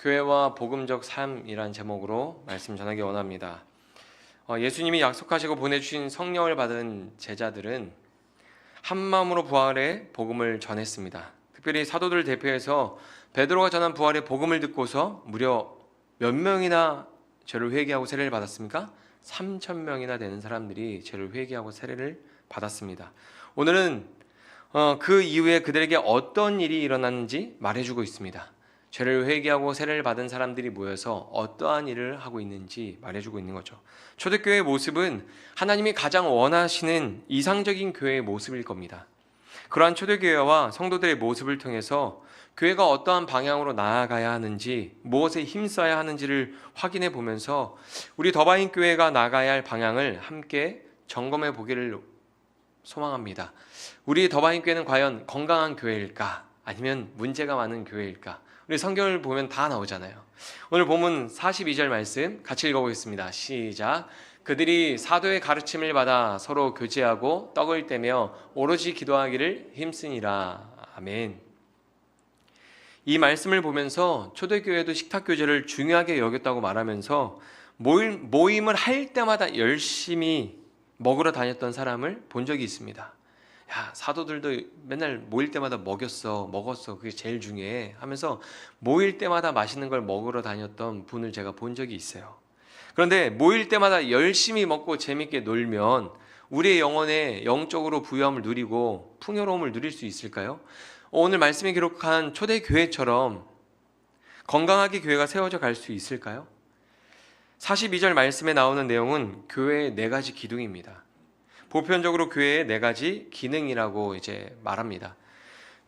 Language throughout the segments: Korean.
교회와 복음적 삶이란 제목으로 말씀 전하기 원합니다. 예수님이 약속하시고 보내주신 성령을 받은 제자들은 한 마음으로 부활의 복음을 전했습니다. 특별히 사도들 대표해서 베드로가 전한 부활의 복음을 듣고서 무려 몇 명이나 죄를 회개하고 세례를 받았습니까? 3,000명이나 되는 사람들이 죄를 회개하고 세례를 받았습니다. 오늘은 그 이후에 그들에게 어떤 일이 일어났는지 말해주고 있습니다. 죄를 회개하고 세례를 받은 사람들이 모여서 어떠한 일을 하고 있는지 말해주고 있는 거죠. 초대교회의 모습은 하나님이 가장 원하시는 이상적인 교회의 모습일 겁니다. 그러한 초대교회와 성도들의 모습을 통해서 교회가 어떠한 방향으로 나아가야 하는지, 무엇에 힘써야 하는지를 확인해 보면서 우리 더바인 교회가 나아가야 할 방향을 함께 점검해 보기를 소망합니다. 우리 더바인 교회는 과연 건강한 교회일까? 아니면 문제가 많은 교회일까? 우리 성경을 보면 다 나오잖아요. 오늘 본문 42절 말씀 같이 읽어보겠습니다. 시작. 그들이 사도의 가르침을 받아 서로 교제하고 떡을 떼며 오로지 기도하기를 힘쓰니라. 아멘. 이 말씀을 보면서 초대교회도 식탁교제를 중요하게 여겼다고 말하면서 모임을 할 때마다 열심히 먹으러 다녔던 사람을 본 적이 있습니다. 야, 사도들도 맨날 모일 때마다 먹었어. 그게 제일 중요해 하면서 모일 때마다 맛있는 걸 먹으러 다녔던 분을 제가 본 적이 있어요. 그런데 모일 때마다 열심히 먹고 재밌게 놀면 우리의 영혼에 영적으로 부유함을 누리고 풍요로움을 누릴 수 있을까요? 오늘 말씀에 기록한 초대교회처럼 건강하게 교회가 세워져 갈 수 있을까요? 42절 말씀에 나오는 내용은 교회의 4가지 기둥입니다. 보편적으로 교회의 4가지 기능이라고 이제 말합니다.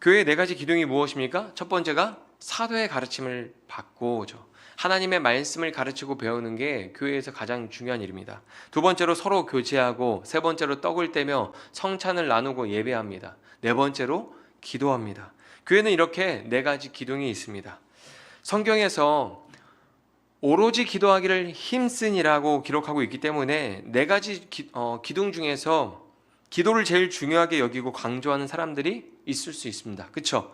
교회의 4가지 기둥이 무엇입니까? 첫 번째가 사도의 가르침을 받고죠. 하나님의 말씀을 가르치고 배우는 게 교회에서 가장 중요한 일입니다. 두 번째로 서로 교제하고, 세 번째로 떡을 떼며 성찬을 나누고 예배합니다. 네 번째로 기도합니다. 교회는 이렇게 4가지 기둥이 있습니다. 성경에서 오로지 기도하기를 힘쓰니라고 기록하고 있기 때문에 4가지 기둥 중에서 기도를 제일 중요하게 여기고 강조하는 사람들이 있을 수 있습니다. 그렇죠?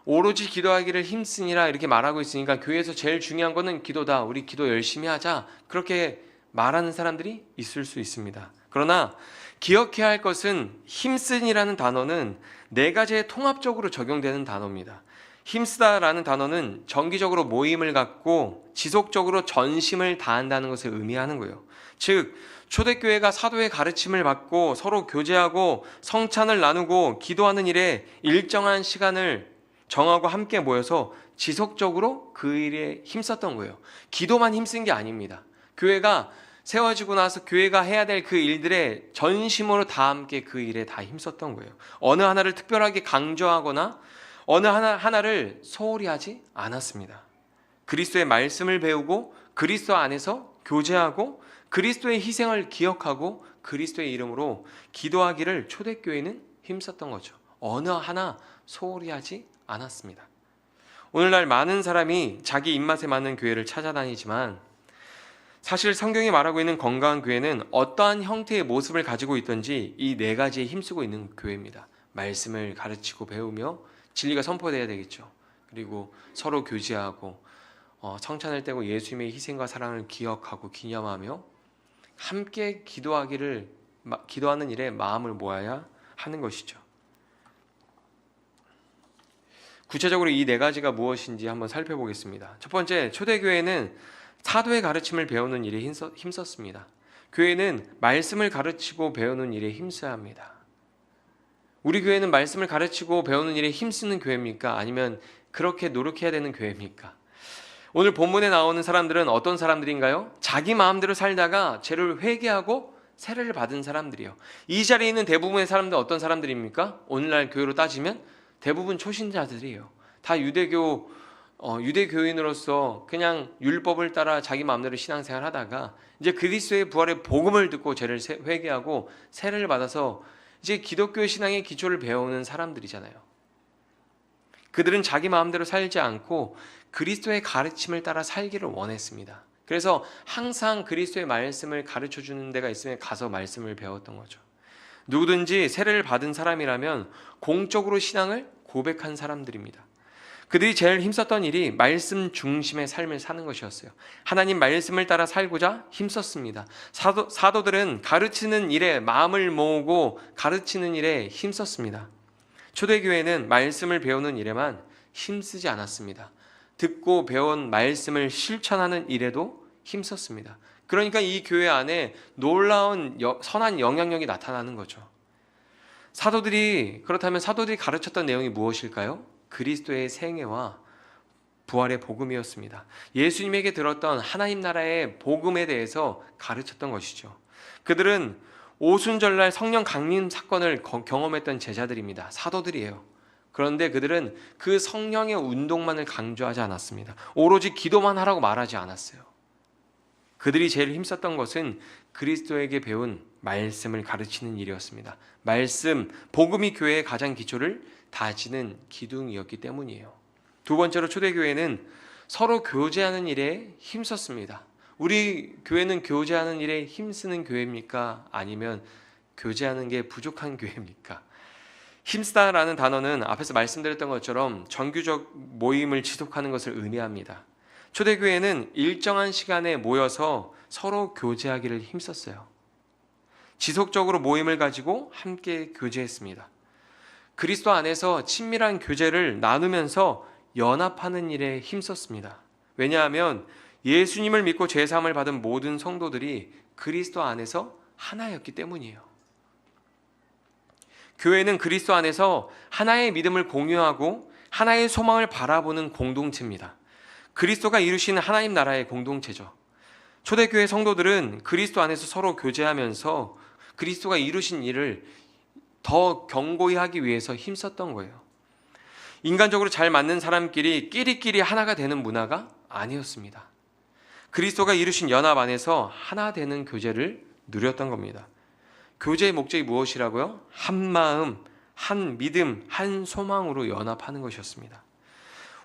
오로지 기도하기를 힘쓰니라 이렇게 말하고 있으니까 교회에서 제일 중요한 거는 기도다. 우리 기도 열심히 하자. 그렇게 말하는 사람들이 있을 수 있습니다. 그러나 기억해야 할 것은 힘쓰니라는 단어는 4가지에 통합적으로 적용되는 단어입니다. 힘쓰다라는 단어는 정기적으로 모임을 갖고 지속적으로 전심을 다한다는 것을 의미하는 거예요. 즉 초대교회가 사도의 가르침을 받고 서로 교제하고 성찬을 나누고 기도하는 일에 일정한 시간을 정하고 함께 모여서 지속적으로 그 일에 힘썼던 거예요. 기도만 힘쓴 게 아닙니다. 교회가 세워지고 나서 교회가 해야 될 그 일들에 전심으로 다 함께 그 일에 다 힘썼던 거예요. 어느 하나를 특별하게 강조하거나 어느 하나를 소홀히 하지 않았습니다. 그리스도의 말씀을 배우고 그리스도 안에서 교제하고 그리스도의 희생을 기억하고 그리스도의 이름으로 기도하기를 초대교회는 힘썼던 거죠. 어느 하나 소홀히 하지 않았습니다. 오늘날 많은 사람이 자기 입맛에 맞는 교회를 찾아다니지만 사실 성경이 말하고 있는 건강한 교회는 어떠한 형태의 모습을 가지고 있든지 이 4가지에 힘쓰고 있는 교회입니다. 말씀을 가르치고 배우며 진리가 선포되어야 되겠죠. 그리고 서로 교제하고 성찬을 떼고 예수님의 희생과 사랑을 기억하고 기념하며 함께 기도하는 일에 마음을 모아야 하는 것이죠. 구체적으로 이 4가지가 무엇인지 한번 살펴보겠습니다. 첫 번째, 초대교회는 사도의 가르침을 배우는 일에 힘썼습니다. 교회는 말씀을 가르치고 배우는 일에 힘써야 합니다. 우리 교회는 말씀을 가르치고 배우는 일에 힘쓰는 교회입니까? 아니면 그렇게 노력해야 되는 교회입니까? 오늘 본문에 나오는 사람들은 어떤 사람들인가요? 자기 마음대로 살다가 죄를 회개하고 세례를 받은 사람들이요. 이 자리에 있는 대부분의 사람들은 어떤 사람들입니까? 오늘날 교회로 따지면 대부분 초신자들이에요. 다 유대교인으로서 그냥 율법을 따라 자기 마음대로 신앙생활 하다가 이제 그리스도의 부활의 복음을 듣고 죄를 회개하고 세례를 받아서 이제 기독교 신앙의 기초를 배우는 사람들이잖아요. 그들은 자기 마음대로 살지 않고 그리스도의 가르침을 따라 살기를 원했습니다. 그래서 항상 그리스도의 말씀을 가르쳐주는 데가 있으면 가서 말씀을 배웠던 거죠. 누구든지 세례를 받은 사람이라면 공적으로 신앙을 고백한 사람들입니다. 그들이 제일 힘썼던 일이 말씀 중심의 삶을 사는 것이었어요. 하나님 말씀을 따라 살고자 힘썼습니다. 사도들은 가르치는 일에 마음을 모으고 가르치는 일에 힘썼습니다. 초대교회는 말씀을 배우는 일에만 힘쓰지 않았습니다. 듣고 배운 말씀을 실천하는 일에도 힘썼습니다. 그러니까 이 교회 안에 놀라운 선한 영향력이 나타나는 거죠. 그렇다면 사도들이 가르쳤던 내용이 무엇일까요? 그리스도의 생애와 부활의 복음이었습니다. 예수님에게 들었던 하나님 나라의 복음에 대해서 가르쳤던 것이죠. 그들은 오순절날 성령 강림 사건을 경험했던 제자들입니다. 사도들이에요. 그런데 그들은 그 성령의 운동만을 강조하지 않았습니다. 오로지 기도만 하라고 말하지 않았어요. 그들이 제일 힘썼던 것은 그리스도에게 배운 말씀을 가르치는 일이었습니다. 말씀, 복음이 교회의 가장 기초를 다지는 기둥이었기 때문이에요. 두 번째로 초대교회는 서로 교제하는 일에 힘썼습니다. 우리 교회는 교제하는 일에 힘쓰는 교회입니까? 아니면 교제하는 게 부족한 교회입니까? 힘쓰다라는 단어는 앞에서 말씀드렸던 것처럼 정규적 모임을 지속하는 것을 의미합니다. 초대교회는 일정한 시간에 모여서 서로 교제하기를 힘썼어요. 지속적으로 모임을 가지고 함께 교제했습니다. 그리스도 안에서 친밀한 교제를 나누면서 연합하는 일에 힘썼습니다. 왜냐하면 예수님을 믿고 죄사함을 받은 모든 성도들이 그리스도 안에서 하나였기 때문이에요. 교회는 그리스도 안에서 하나의 믿음을 공유하고 하나의 소망을 바라보는 공동체입니다. 그리스도가 이루신 하나님 나라의 공동체죠. 초대교회 성도들은 그리스도 안에서 서로 교제하면서 그리스도가 이루신 일을 더 견고히 하기 위해서 힘썼던 거예요. 인간적으로 잘 맞는 사람끼리 끼리끼리 하나가 되는 문화가 아니었습니다. 그리스도가 이루신 연합 안에서 하나 되는 교제를 누렸던 겁니다. 교제의 목적이 무엇이라고요? 한 마음, 한 믿음, 한 소망으로 연합하는 것이었습니다.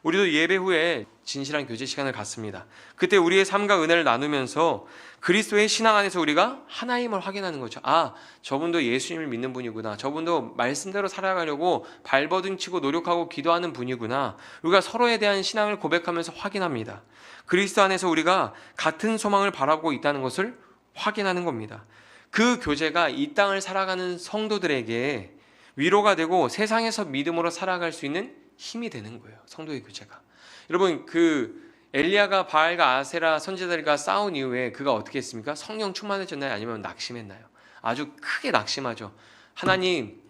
우리도 예배 후에 진실한 교제 시간을 갖습니다. 그때 우리의 삶과 은혜를 나누면서 그리스도의 신앙 안에서 우리가 하나임을 확인하는 거죠. 아, 저분도 예수님을 믿는 분이구나. 저분도 말씀대로 살아가려고 발버둥치고 노력하고 기도하는 분이구나. 우리가 서로에 대한 신앙을 고백하면서 확인합니다. 그리스도 안에서 우리가 같은 소망을 바라보고 있다는 것을 확인하는 겁니다. 그 교제가 이 땅을 살아가는 성도들에게 위로가 되고 세상에서 믿음으로 살아갈 수 있는 힘이 되는 거예요. 성도의 교제가. 여러분, 엘리야가 바알과 아세라 선지자들과 싸운 이후에 그가 어떻게 했습니까? 성령 충만해졌나요? 아니면 낙심했나요? 아주 크게 낙심하죠. 하나님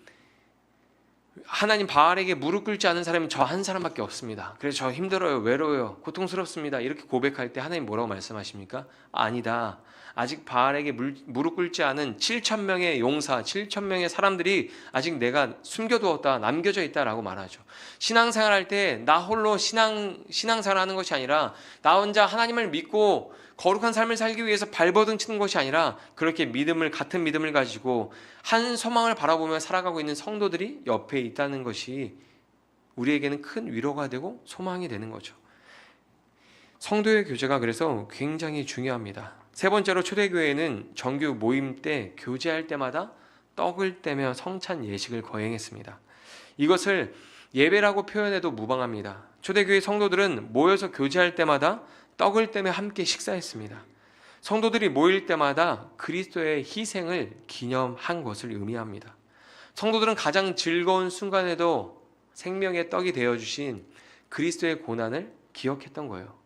바알에게 무릎 꿇지 않은 사람이 저 한 사람밖에 없습니다. 그래서 저 힘들어요, 외로워요, 고통스럽습니다. 이렇게 고백할 때 하나님 뭐라고 말씀하십니까? 아니다. 아직 바알에게 무릎 꿇지 않은 7,000명의 용사, 7,000명의 사람들이 아직 내가 숨겨두었다, 남겨져 있다라고 말하죠. 신앙생활 할 때 나 홀로 신앙생활 하는 것이 아니라 나 혼자 하나님을 믿고 거룩한 삶을 살기 위해서 발버둥 치는 것이 아니라 그렇게 같은 믿음을 가지고 한 소망을 바라보며 살아가고 있는 성도들이 옆에 있다는 것이 우리에게는 큰 위로가 되고 소망이 되는 거죠. 성도의 교제가 그래서 굉장히 중요합니다. 세 번째로 초대교회는 정규 모임 때 교제할 때마다 떡을 떼며 성찬 예식을 거행했습니다. 이것을 예배라고 표현해도 무방합니다. 초대교회 성도들은 모여서 교제할 때마다 떡을 떼며 함께 식사했습니다. 성도들이 모일 때마다 그리스도의 희생을 기념한 것을 의미합니다. 성도들은 가장 즐거운 순간에도 생명의 떡이 되어주신 그리스도의 고난을 기억했던 거예요.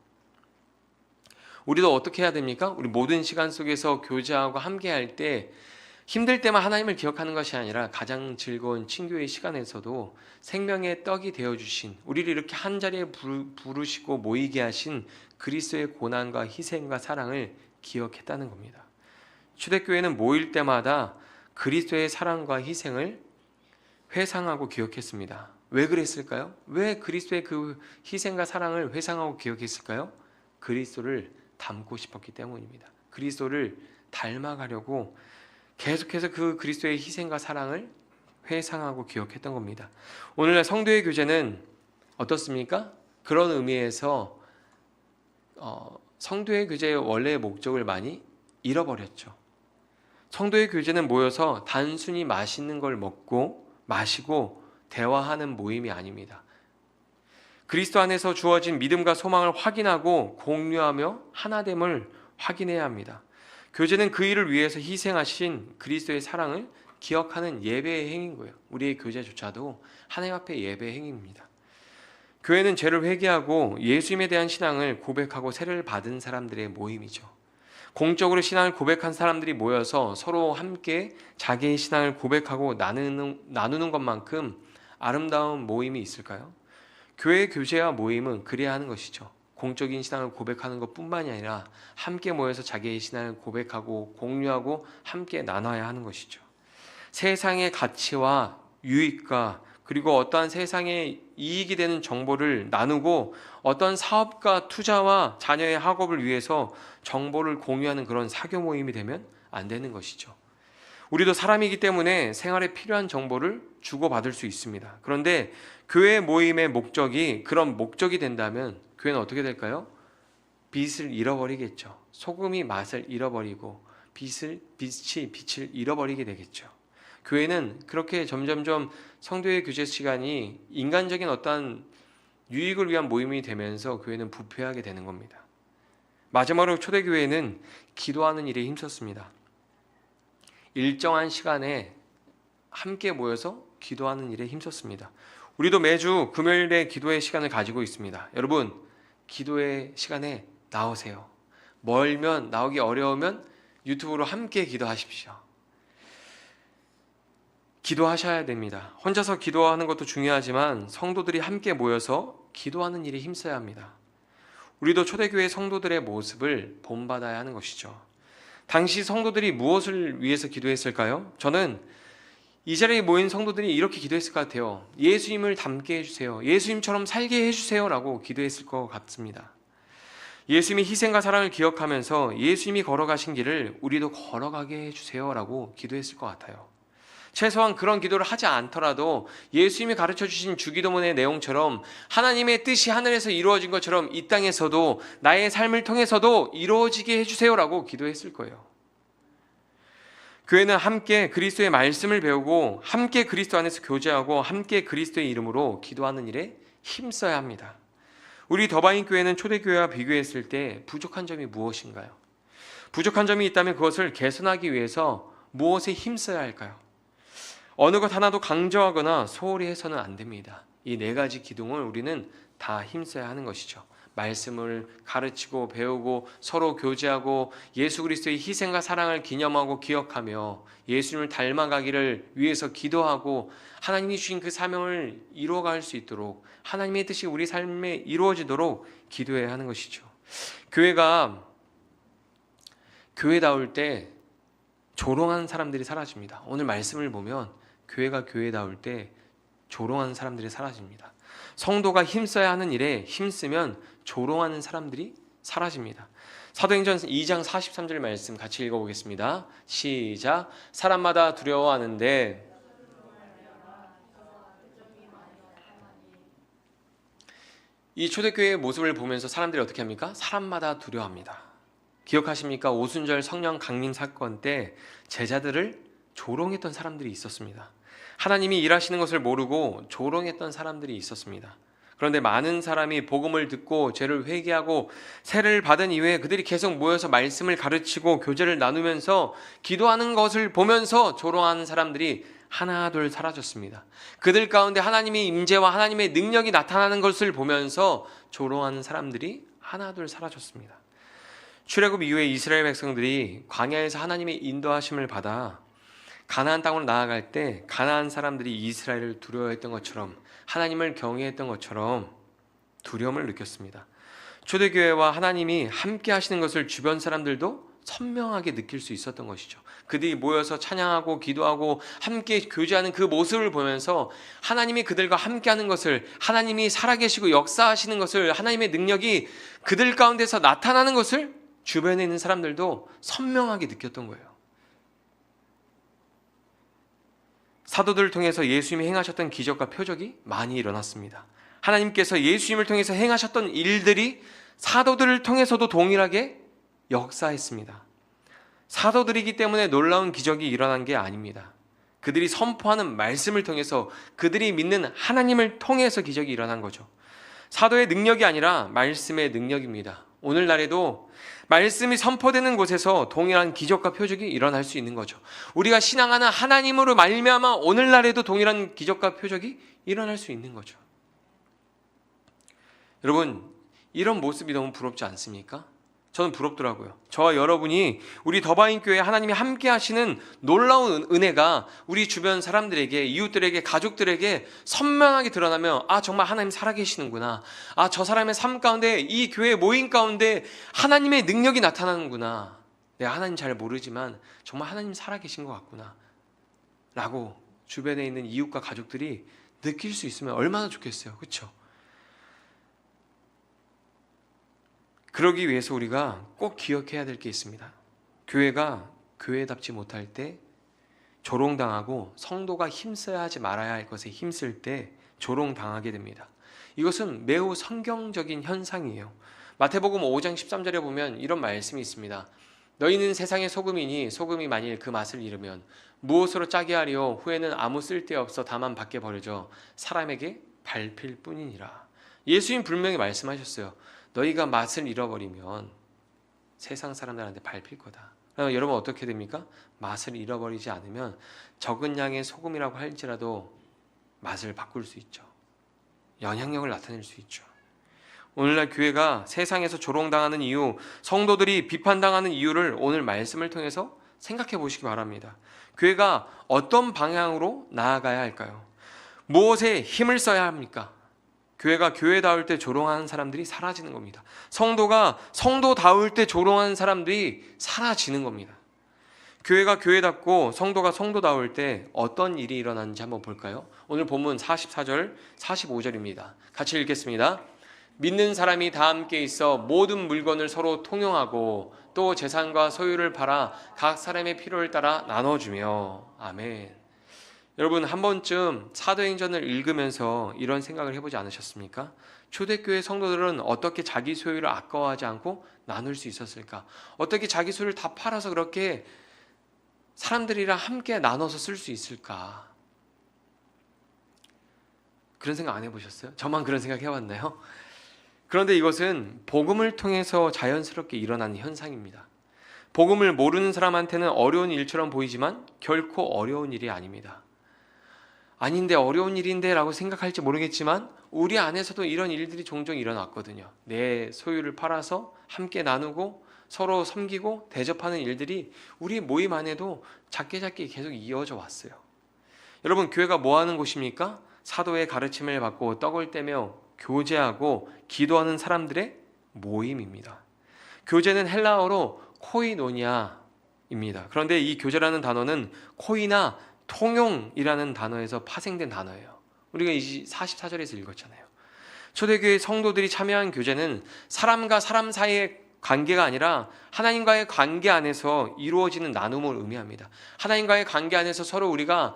우리도 어떻게 해야 됩니까? 우리 모든 시간 속에서 교제하고 함께할 때 힘들 때만 하나님을 기억하는 것이 아니라 가장 즐거운 친교의 시간에서도 생명의 떡이 되어주신, 우리를 이렇게 한자리에 부르시고 모이게 하신 그리스도의 고난과 희생과 사랑을 기억했다는 겁니다. 초대교회는 모일 때마다 그리스도의 사랑과 희생을 회상하고 기억했습니다. 왜 그랬을까요? 왜 그리스도의 그 희생과 사랑을 회상하고 기억했을까요? 그리스도를 닮고 싶었기 때문입니다. 그리스도를 닮아가려고 계속해서 그 그리스도의 희생과 사랑을 회상하고 기억했던 겁니다. 오늘날 성도의 교제는 어떻습니까? 그런 의미에서 성도의 교제의 원래의 목적을 많이 잃어버렸죠. 성도의 교제는 모여서 단순히 맛있는 걸 먹고 마시고 대화하는 모임이 아닙니다. 그리스도 안에서 주어진 믿음과 소망을 확인하고 공유하며 하나됨을 확인해야 합니다. 교제는 그 일을 위해서 희생하신 그리스도의 사랑을 기억하는 예배의 행위인 거예요. 우리의 교제조차도 하나님 앞에 예배의 행위입니다. 교회는 죄를 회개하고 예수님에 대한 신앙을 고백하고 세례를 받은 사람들의 모임이죠. 공적으로 신앙을 고백한 사람들이 모여서 서로 함께 자기의 신앙을 고백하고 나누는 것만큼 아름다운 모임이 있을까요? 교회 교제와 모임은 그래야 하는 것이죠. 공적인 신앙을 고백하는 것뿐만이 아니라 함께 모여서 자기의 신앙을 고백하고 공유하고 함께 나눠야 하는 것이죠. 세상의 가치와 유익과 그리고 어떠한 세상에 이익이 되는 정보를 나누고 어떤 사업과 투자와 자녀의 학업을 위해서 정보를 공유하는 그런 사교 모임이 되면 안 되는 것이죠. 우리도 사람이기 때문에 생활에 필요한 정보를 주고받을 수 있습니다. 그런데 교회 모임의 목적이 그런 목적이 된다면 교회는 어떻게 될까요? 빛을 잃어버리겠죠. 소금이 맛을 잃어버리고 빛이 빛을 잃어버리게 되겠죠. 교회는 그렇게 점점점 성도의 교제 시간이 인간적인 어떠한 유익을 위한 모임이 되면서 교회는 부패하게 되는 겁니다. 마지막으로 초대교회는 기도하는 일에 힘썼습니다. 일정한 시간에 함께 모여서 기도하는 일에 힘썼습니다. 우리도 매주 금요일에 기도의 시간을 가지고 있습니다. 여러분, 기도의 시간에 나오세요. 멀면, 나오기 어려우면 유튜브로 함께 기도하십시오. 기도하셔야 됩니다. 혼자서 기도하는 것도 중요하지만 성도들이 함께 모여서 기도하는 일에 힘써야 합니다. 우리도 초대교회 성도들의 모습을 본받아야 하는 것이죠. 당시 성도들이 무엇을 위해서 기도했을까요? 저는 이 자리에 모인 성도들이 이렇게 기도했을 것 같아요. 예수님을 닮게 해주세요. 예수님처럼 살게 해주세요 라고 기도했을 것 같습니다. 예수님의 희생과 사랑을 기억하면서 예수님이 걸어가신 길을 우리도 걸어가게 해주세요 라고 기도했을 것 같아요. 최소한 그런 기도를 하지 않더라도 예수님이 가르쳐 주신 주기도문의 내용처럼 하나님의 뜻이 하늘에서 이루어진 것처럼 이 땅에서도 나의 삶을 통해서도 이루어지게 해주세요라고 기도했을 거예요. 교회는 함께 그리스도의 말씀을 배우고 함께 그리스도 안에서 교제하고 함께 그리스도의 이름으로 기도하는 일에 힘써야 합니다. 우리 더바인 교회는 초대교회와 비교했을 때 부족한 점이 무엇인가요? 부족한 점이 있다면 그것을 개선하기 위해서 무엇에 힘써야 할까요? 어느 것 하나도 강조하거나 소홀히 해서는 안 됩니다. 이 네 가지 기둥을 우리는 다 힘써야 하는 것이죠. 말씀을 가르치고 배우고 서로 교제하고 예수 그리스도의 희생과 사랑을 기념하고 기억하며 예수님을 닮아가기를 위해서 기도하고 하나님이 주신 그 사명을 이루어갈 수 있도록 하나님의 뜻이 우리 삶에 이루어지도록 기도해야 하는 것이죠. 교회가 교회다울 때 조롱하는 사람들이 사라집니다. 오늘 말씀을 보면 교회가 교회다울 때 조롱하는 사람들이 사라집니다. 성도가 힘써야 하는 일에 힘쓰면 조롱하는 사람들이 사라집니다. 사도행전 2장 43절 말씀 같이 읽어보겠습니다. 시작. 사람마다 두려워하는데 이 초대교회의 모습을 보면서 사람들이 어떻게 합니까? 사람마다 두려워합니다. 기억하십니까? 오순절 성령 강림 사건 때 제자들을 조롱했던 사람들이 있었습니다. 하나님이 일하시는 것을 모르고 조롱했던 사람들이 있었습니다. 그런데 많은 사람이 복음을 듣고 죄를 회개하고 세례를 받은 이후에 그들이 계속 모여서 말씀을 가르치고 교제를 나누면서 기도하는 것을 보면서 조롱하는 사람들이 하나둘 사라졌습니다. 그들 가운데 하나님의 임재와 하나님의 능력이 나타나는 것을 보면서 조롱하는 사람들이 하나둘 사라졌습니다. 출애굽 이후에 이스라엘 백성들이 광야에서 하나님의 인도하심을 받아 가나안 땅으로 나아갈 때 가나안 사람들이 이스라엘을 두려워했던 것처럼 하나님을 경외했던 것처럼 두려움을 느꼈습니다. 초대교회와 하나님이 함께 하시는 것을 주변 사람들도 선명하게 느낄 수 있었던 것이죠. 그들이 모여서 찬양하고 기도하고 함께 교제하는 그 모습을 보면서 하나님이 그들과 함께하는 것을, 하나님이 살아계시고 역사하시는 것을, 하나님의 능력이 그들 가운데서 나타나는 것을 주변에 있는 사람들도 선명하게 느꼈던 거예요. 사도들을 통해서 예수님이 행하셨던 기적과 표적이 많이 일어났습니다. 하나님께서 예수님을 통해서 행하셨던 일들이 사도들을 통해서도 동일하게 역사했습니다. 사도들이기 때문에 놀라운 기적이 일어난 게 아닙니다. 그들이 선포하는 말씀을 통해서, 그들이 믿는 하나님을 통해서 기적이 일어난 거죠. 사도의 능력이 아니라 말씀의 능력입니다. 오늘날에도 말씀이 선포되는 곳에서 동일한 기적과 표적이 일어날 수 있는 거죠. 우리가 신앙하는 하나님으로 말미암아 오늘날에도 동일한 기적과 표적이 일어날 수 있는 거죠. 여러분, 이런 모습이 너무 부럽지 않습니까? 저는 부럽더라고요. 저와 여러분이 우리 더바인교회 하나님이 함께 하시는 놀라운 은혜가 우리 주변 사람들에게, 이웃들에게, 가족들에게 선명하게 드러나면 정말 하나님 살아계시는구나. 저 사람의 삶 가운데, 이 교회 모임 가운데 하나님의 능력이 나타나는구나. 내가 하나님 잘 모르지만 정말 하나님 살아계신 것 같구나 라고 주변에 있는 이웃과 가족들이 느낄 수 있으면 얼마나 좋겠어요. 그렇죠? 그러기 위해서 우리가 꼭 기억해야 될 게 있습니다. 교회가 교회답지 못할 때 조롱당하고, 성도가 힘써야 하지 말아야 할 것에 힘쓸 때 조롱당하게 됩니다. 이것은 매우 성경적인 현상이에요. 마태복음 5장 13절에 보면 이런 말씀이 있습니다. 너희는 세상의 소금이니 소금이 만일 그 맛을 잃으면 무엇으로 짜게 하리요? 후에는 아무 쓸데없어 다만 밖에 버려져 사람에게 밟힐 뿐이니라. 예수님 분명히 말씀하셨어요. 너희가 맛을 잃어버리면 세상 사람들한테 밟힐 거다. 여러분 어떻게 됩니까? 맛을 잃어버리지 않으면 적은 양의 소금이라고 할지라도 맛을 바꿀 수 있죠. 영향력을 나타낼 수 있죠. 오늘날 교회가 세상에서 조롱당하는 이유, 성도들이 비판당하는 이유를 오늘 말씀을 통해서 생각해 보시기 바랍니다. 교회가 어떤 방향으로 나아가야 할까요? 무엇에 힘을 써야 합니까? 교회가 교회다울 때 조롱하는 사람들이 사라지는 겁니다. 성도가 성도다울 때 조롱하는 사람들이 사라지는 겁니다. 교회가 교회답고 성도가 성도다울 때 어떤 일이 일어나는지 한번 볼까요? 오늘 본문 44절, 45절입니다. 같이 읽겠습니다. 믿는 사람이 다 함께 있어 모든 물건을 서로 통용하고 또 재산과 소유를 팔아 각 사람의 필요를 따라 나눠주며. 아멘. 여러분 한 번쯤 사도행전을 읽으면서 이런 생각을 해보지 않으셨습니까? 초대교회 성도들은 어떻게 자기 소유를 아까워하지 않고 나눌 수 있었을까? 어떻게 자기 소유를 다 팔아서 그렇게 사람들이랑 함께 나눠서 쓸 수 있을까? 그런 생각 안 해보셨어요? 저만 그런 생각 해봤나요? 그런데 이것은 복음을 통해서 자연스럽게 일어나는 현상입니다. 복음을 모르는 사람한테는 어려운 일처럼 보이지만 결코 어려운 일이 아닙니다. 아닌데 어려운 일인데 라고 생각할지 모르겠지만 우리 안에서도 이런 일들이 종종 일어났거든요. 내 소유를 팔아서 함께 나누고 서로 섬기고 대접하는 일들이 우리 모임 안에도 작게 계속 이어져 왔어요. 여러분 교회가 뭐 하는 곳입니까? 사도의 가르침을 받고 떡을 떼며 교제하고 기도하는 사람들의 모임입니다. 교제는 헬라어로 코이노니아입니다. 그런데 이 교제라는 단어는 코이나 통용이라는 단어에서 파생된 단어예요. 우리가 44절에서 읽었잖아요. 초대교회 성도들이 참여한 교제는 사람과 사람 사이의 관계가 아니라 하나님과의 관계 안에서 이루어지는 나눔을 의미합니다. 하나님과의 관계 안에서 서로 우리가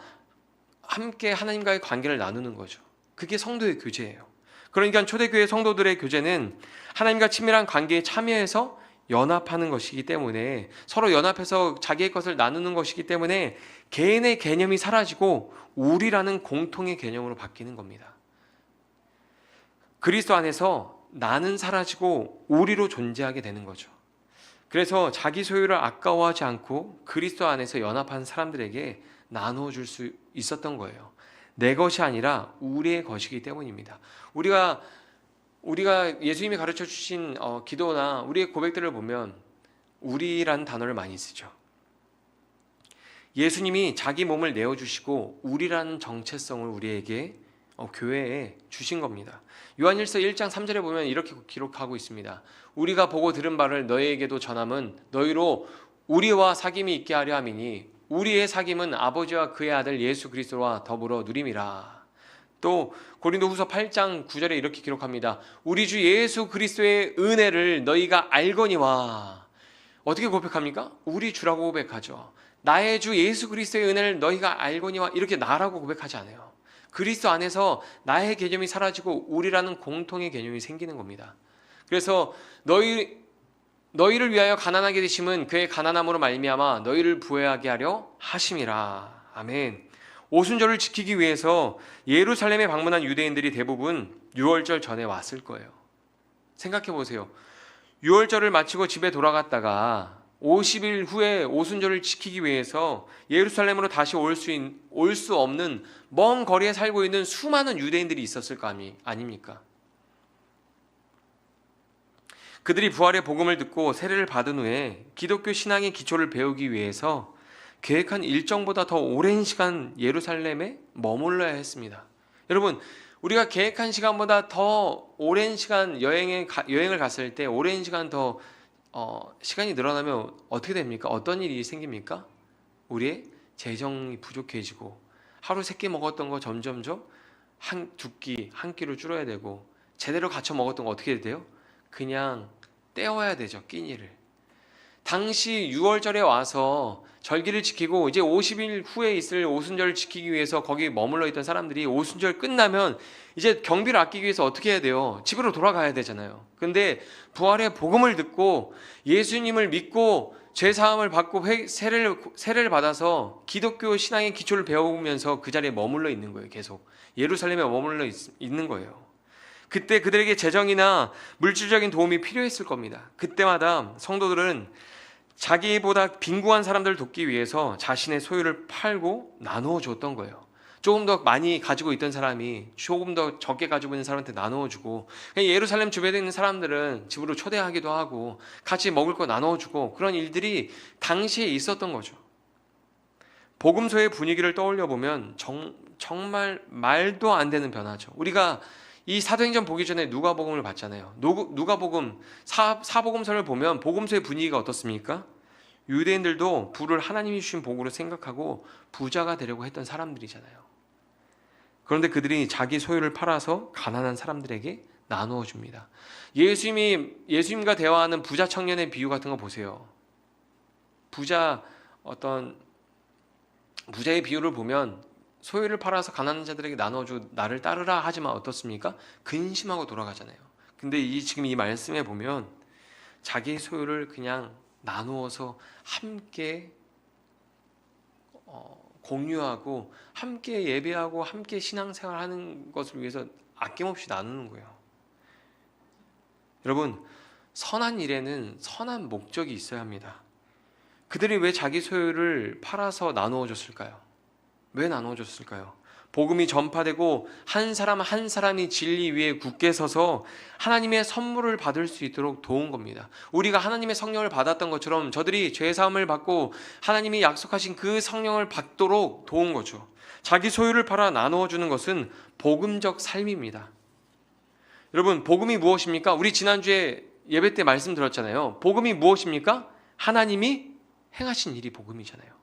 함께 하나님과의 관계를 나누는 거죠. 그게 성도의 교제예요. 그러니까 초대교회 성도들의 교제는 하나님과 친밀한 관계에 참여해서 연합하는 것이기 때문에, 서로 연합해서 자기의 것을 나누는 것이기 때문에 개인의 개념이 사라지고 우리라는 공통의 개념으로 바뀌는 겁니다. 그리스도 안에서 나는 사라지고 우리로 존재하게 되는 거죠. 그래서 자기 소유를 아까워하지 않고 그리스도 안에서 연합한 사람들에게 나눠줄 수 있었던 거예요. 내 것이 아니라 우리의 것이기 때문입니다. 우리가 예수님이 가르쳐 주신 기도나 우리의 고백들을 보면 우리라는 단어를 많이 쓰죠. 예수님이 자기 몸을 내어주시고 우리라는 정체성을 우리에게 교회에 주신 겁니다. 요한일서 1장 3절에 보면 이렇게 기록하고 있습니다. 우리가 보고 들은 바를 너희에게도 전함은 너희로 우리와 사귐이 있게 하려 함이니 우리의 사귐은 아버지와 그의 아들 예수 그리스도와 더불어 누림이라. 또 고린도후서 8장 9절에 이렇게 기록합니다. 우리 주 예수 그리스도의 은혜를 너희가 알거니와. 어떻게 고백합니까? 우리 주라고 고백하죠. 나의 주 예수 그리스도의 은혜를 너희가 알거니와, 이렇게 나라고 고백하지 않아요. 그리스도 안에서 나의 개념이 사라지고 우리라는 공통의 개념이 생기는 겁니다. 그래서 너희를 위하여 가난하게 되심은 그의 가난함으로 말미암아 너희를 부유하게 하려 하심이라. 아멘. 오순절을 지키기 위해서 예루살렘에 방문한 유대인들이 대부분 유월절 전에 왔을 거예요. 생각해 보세요. 유월절을 마치고 집에 돌아갔다가 50일 후에 오순절을 지키기 위해서 예루살렘으로 다시 올 수 없는 먼 거리에 살고 있는 수많은 유대인들이 있었을 거 아닙니까? 그들이 부활의 복음을 듣고 세례를 받은 후에 기독교 신앙의 기초를 배우기 위해서 계획한 일정보다 더 오랜 시간 예루살렘에 머물러야 했습니다. 여러분, 우리가 계획한 시간보다 더 오랜 시간 여행을 갔을 때 오랜 시간 더 시간이 늘어나면 어떻게 됩니까? 어떤 일이 생깁니까? 우리의 재정이 부족해지고 하루 3끼 먹었던 거 점점점 한 끼로 줄어야 되고 제대로 갖춰 먹었던 거 어떻게 돼요? 그냥 떼어야 되죠, 끼니를. 당시 6월절에 와서 절기를 지키고 이제 50일 후에 있을 오순절을 지키기 위해서 거기 머물러 있던 사람들이 오순절 끝나면 이제 경비를 아끼기 위해서 어떻게 해야 돼요? 집으로 돌아가야 되잖아요. 근데 부활의 복음을 듣고 예수님을 믿고 죄사함을 받고 세례를 받아서 기독교 신앙의 기초를 배우면서 그 자리에 머물러 있는 거예요. 계속 예루살렘에 머물러 있는 거예요. 그때 그들에게 재정이나 물질적인 도움이 필요했을 겁니다. 그때마다 성도들은 자기보다 빈궁한 사람들을 돕기 위해서 자신의 소유를 팔고 나누어 줬던 거예요. 조금 더 많이 가지고 있던 사람이 조금 더 적게 가지고 있는 사람한테 나누어 주고, 예루살렘 주변에 있는 사람들은 집으로 초대하기도 하고 같이 먹을 거 나누어 주고, 그런 일들이 당시에 있었던 거죠. 복음서의 분위기를 떠올려 보면 정말 말도 안 되는 변화죠. 우리가 이 사도행전 보기 전에 누가복음을 봤잖아요. 누가복음 사복음서를 보면 복음서의 분위기가 어떻습니까? 유대인들도 부를 하나님이 주신 복으로 생각하고 부자가 되려고 했던 사람들이잖아요. 그런데 그들이 자기 소유를 팔아서 가난한 사람들에게 나누어 줍니다. 예수님과 대화하는 부자 청년의 비유 같은 거 보세요. 부자의 비유를 보면 소유를 팔아서 가난한 자들에게 나눠주고 나를 따르라 하지만 어떻습니까? 근심하고 돌아가잖아요. 근데 지금 이 말씀에 보면 자기 소유를 그냥 나누어서 함께 공유하고 함께 예배하고 함께 신앙생활하는 것을 위해서 아낌없이 나누는 거예요. 여러분, 선한 일에는 선한 목적이 있어야 합니다. 그들이 왜 자기 소유를 팔아서 나누어 줬을까요? 왜 나눠줬을까요? 복음이 전파되고 한 사람 한 사람이 진리 위에 굳게 서서 하나님의 선물을 받을 수 있도록 도운 겁니다. 우리가 하나님의 성령을 받았던 것처럼 저들이 죄사함을 받고 하나님이 약속하신 그 성령을 받도록 도운 거죠. 자기 소유를 팔아 나누어 주는 것은 복음적 삶입니다. 여러분, 복음이 무엇입니까? 우리 지난주에 예배 때 말씀 들었잖아요. 복음이 무엇입니까? 하나님이 행하신 일이 복음이잖아요.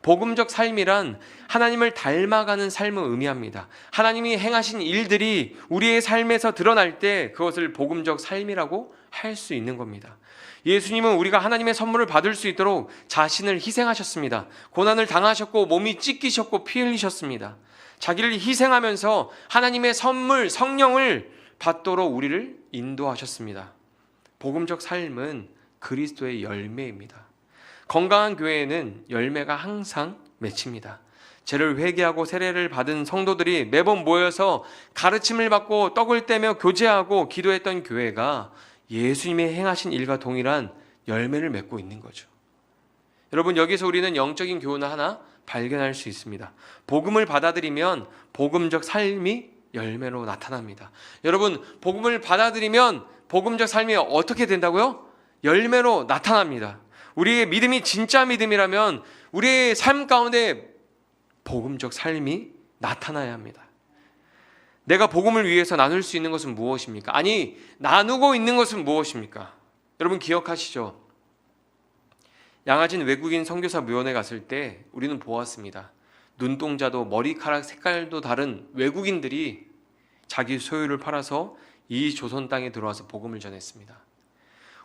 복음적 삶이란 하나님을 닮아가는 삶을 의미합니다. 하나님이 행하신 일들이 우리의 삶에서 드러날 때 그것을 복음적 삶이라고 할 수 있는 겁니다. 예수님은 우리가 하나님의 선물을 받을 수 있도록 자신을 희생하셨습니다. 고난을 당하셨고 몸이 찢기셨고 피 흘리셨습니다. 자기를 희생하면서 하나님의 선물 성령을 받도록 우리를 인도하셨습니다. 복음적 삶은 그리스도의 열매입니다. 건강한 교회에는 열매가 항상 맺힙니다. 죄를 회개하고 세례를 받은 성도들이 매번 모여서 가르침을 받고 떡을 떼며 교제하고 기도했던 교회가 예수님이 행하신 일과 동일한 열매를 맺고 있는 거죠. 여러분, 여기서 우리는 영적인 교훈을 하나 발견할 수 있습니다. 복음을 받아들이면 복음적 삶이 열매로 나타납니다. 여러분, 복음을 받아들이면 복음적 삶이 어떻게 된다고요? 열매로 나타납니다. 우리의 믿음이 진짜 믿음이라면 우리의 삶 가운데 복음적 삶이 나타나야 합니다. 내가 복음을 위해서 나눌 수 있는 것은 무엇입니까? 아니, 나누고 있는 것은 무엇입니까? 여러분 기억하시죠? 양아진 외국인 선교사 묘원에 갔을 때 우리는 보았습니다. 눈동자도 머리카락 색깔도 다른 외국인들이 자기 소유를 팔아서 이 조선 땅에 들어와서 복음을 전했습니다.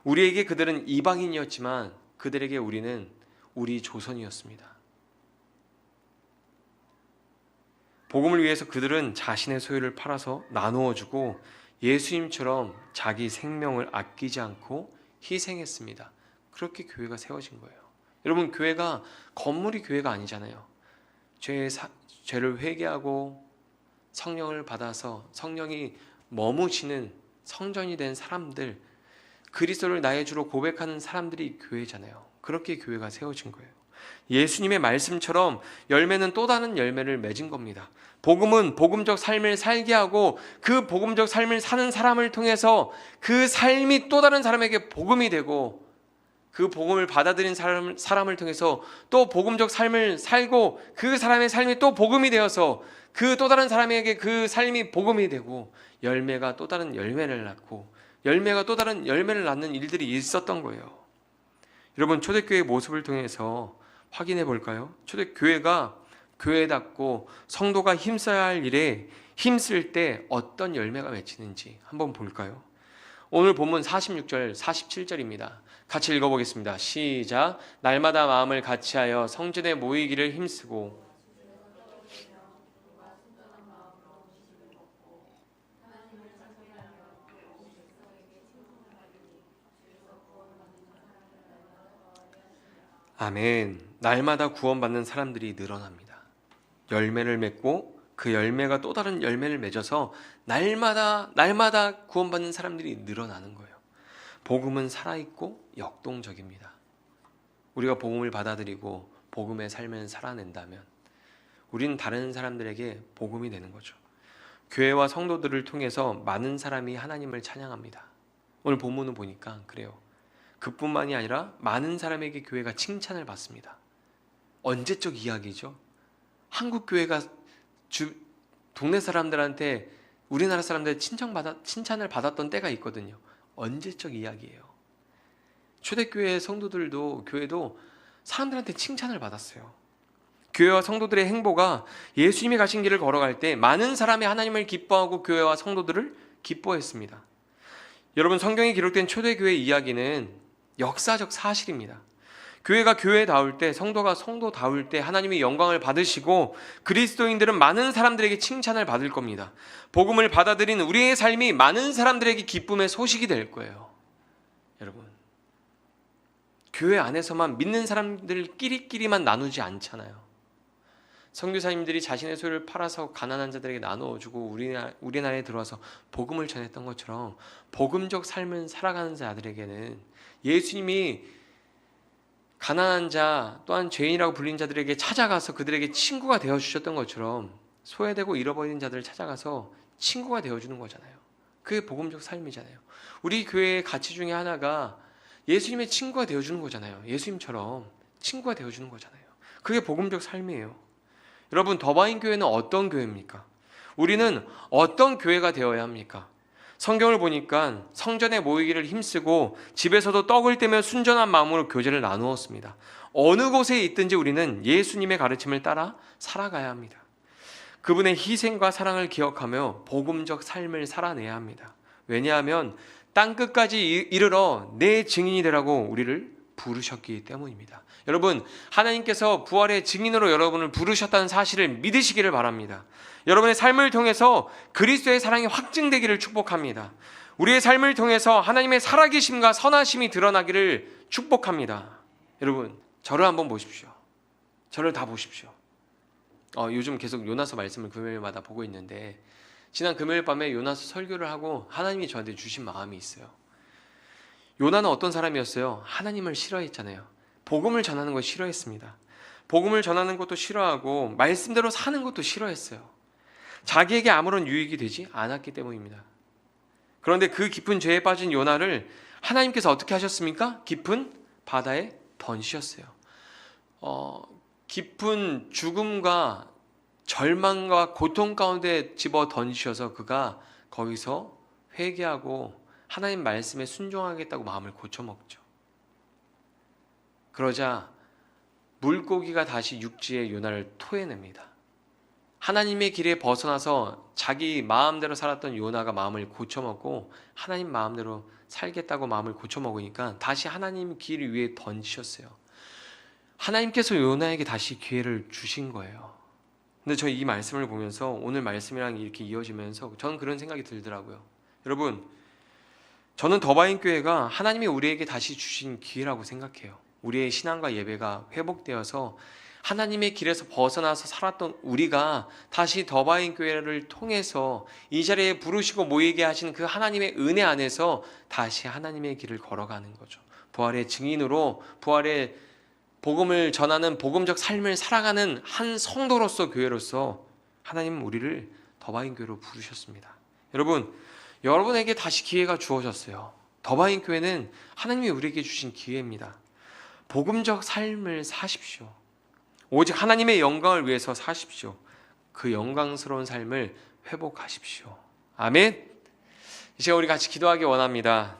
우리에게 그들은 이방인이었지만 그들에게 우리는 우리 조선이었습니다. 복음을 위해서 그들은 자신의 소유를 팔아서 나누어 주고 예수님처럼 자기 생명을 아끼지 않고 희생했습니다. 그렇게 교회가 세워진 거예요. 여러분, 교회가 건물이 교회가 아니잖아요. 죄를 회개하고 성령을 받아서 성령이 머무시는 성전이 된 사람들, 그리스도를 나의 주로 고백하는 사람들이 교회잖아요. 그렇게 교회가 세워진 거예요. 예수님의 말씀처럼 열매는 또 다른 열매를 맺은 겁니다. 복음은 복음적 삶을 살게 하고 그 복음적 삶을 사는 사람을 통해서 그 삶이 또 다른 사람에게 복음이 되고 그 복음을 받아들인 사람을 통해서 또 복음적 삶을 살고 그 사람의 삶이 또 복음이 되어서 그 또 다른 사람에게 그 삶이 복음이 되고 열매가 또 다른 열매를 낳고 열매가 또 다른 열매를 낳는 일들이 있었던 거예요. 여러분, 초대교회의 모습을 통해서 확인해 볼까요? 초대교회가 교회답고 성도가 힘써야 할 일에 힘쓸 때 어떤 열매가 맺히는지 한번 볼까요? 오늘 본문 46절, 47절입니다. 같이 읽어보겠습니다. 시작. 날마다 마음을 같이하여 성전에 모이기를 힘쓰고 아멘. 날마다 구원받는 사람들이 늘어납니다. 열매를 맺고 그 열매가 또 다른 열매를 맺어서 날마다 구원받는 사람들이 늘어나는 거예요. 복음은 살아있고 역동적입니다. 우리가 복음을 받아들이고 복음의 삶을 살아낸다면 우리는 다른 사람들에게 복음이 되는 거죠. 교회와 성도들을 통해서 많은 사람이 하나님을 찬양합니다. 오늘 본문을 보니까 그래요. 그뿐만이 아니라 많은 사람에게 교회가 칭찬을 받습니다. 언제적 이야기죠? 한국 교회가 동네 사람들한테 우리나라 사람들 칭찬을 받았던 때가 있거든요. 언제적 이야기예요. 초대교회 성도들도 교회도 사람들한테 칭찬을 받았어요. 교회와 성도들의 행보가 예수님이 가신 길을 걸어갈 때 많은 사람이 하나님을 기뻐하고 교회와 성도들을 기뻐했습니다. 여러분, 성경에 기록된 초대교회 이야기는 역사적 사실입니다. 교회가 교회다울 때, 성도가 성도다울 때 하나님이 영광을 받으시고 그리스도인들은 많은 사람들에게 칭찬을 받을 겁니다. 복음을 받아들인 우리의 삶이 많은 사람들에게 기쁨의 소식이 될 거예요. 여러분, 교회 안에서만 믿는 사람들끼리만 나누지 않잖아요. 선교사님들이 자신의 소유를 팔아서 가난한 자들에게 나누어주고 우리나라에 들어와서 복음을 전했던 것처럼 복음적 삶을 살아가는 자들에게는 예수님이 가난한 자 또한 죄인이라고 불린 자들에게 찾아가서 그들에게 친구가 되어주셨던 것처럼 소외되고 잃어버린 자들을 찾아가서 친구가 되어주는 거잖아요. 그게 복음적 삶이잖아요. 우리 교회의 가치 중에 하나가 예수님의 친구가 되어주는 거잖아요. 예수님처럼 친구가 되어주는 거잖아요. 그게 복음적 삶이에요. 여러분, 더바인 교회는 어떤 교회입니까? 우리는 어떤 교회가 되어야 합니까? 성경을 보니까 성전에 모이기를 힘쓰고 집에서도 떡을 떼며 순전한 마음으로 교제를 나누었습니다. 어느 곳에 있든지 우리는 예수님의 가르침을 따라 살아가야 합니다. 그분의 희생과 사랑을 기억하며 복음적 삶을 살아내야 합니다. 왜냐하면 땅끝까지 이르러 내 증인이 되라고 우리를 부르셨기 때문입니다. 여러분, 하나님께서 부활의 증인으로 여러분을 부르셨다는 사실을 믿으시기를 바랍니다. 여러분의 삶을 통해서 그리스도의 사랑이 확증되기를 축복합니다. 우리의 삶을 통해서 하나님의 살아계심과 선하심이 드러나기를 축복합니다. 여러분, 저를 한번 보십시오. 저를 다 보십시오. 요즘 계속 요나서 말씀을 금요일마다 보고 있는데 지난 금요일 밤에 요나서 설교를 하고 하나님이 저한테 주신 마음이 있어요. 요나는 어떤 사람이었어요? 하나님을 싫어했잖아요. 복음을 전하는 걸 싫어했습니다. 복음을 전하는 것도 싫어하고 말씀대로 사는 것도 싫어했어요. 자기에게 아무런 유익이 되지 않았기 때문입니다. 그런데 그 깊은 죄에 빠진 요나를 하나님께서 어떻게 하셨습니까? 깊은 바다에 던지셨어요. 깊은 죽음과 절망과 고통 가운데 집어 던지셔서 그가 거기서 회개하고 하나님 말씀에 순종하겠다고 마음을 고쳐먹죠. 그러자 물고기가 다시 육지에 요나를 토해냅니다. 하나님의 길에 벗어나서 자기 마음대로 살았던 요나가 마음을 고쳐먹고 하나님 마음대로 살겠다고 마음을 고쳐먹으니까 다시 하나님 길 위에 던지셨어요. 하나님께서 요나에게 다시 기회를 주신 거예요. 근데 저 이 말씀을 보면서 오늘 말씀이랑 이렇게 이어지면서 저는 그런 생각이 들더라고요. 여러분, 저는 더바인 교회가 하나님이 우리에게 다시 주신 기회라고 생각해요. 우리의 신앙과 예배가 회복되어서 하나님의 길에서 벗어나서 살았던 우리가 다시 더바인 교회를 통해서 이 자리에 부르시고 모이게 하신 그 하나님의 은혜 안에서 다시 하나님의 길을 걸어가는 거죠. 부활의 증인으로 부활의 복음을 전하는 복음적 삶을 살아가는 한 성도로서 교회로서 하나님은 우리를 더바인 교회로 부르셨습니다. 여러분에게 다시 기회가 주어졌어요. 더바인 교회는 하나님이 우리에게 주신 기회입니다. 복음적 삶을 사십시오. 오직 하나님의 영광을 위해서 사십시오. 그 영광스러운 삶을 회복하십시오. 아멘. 이제 우리 같이 기도하기 원합니다.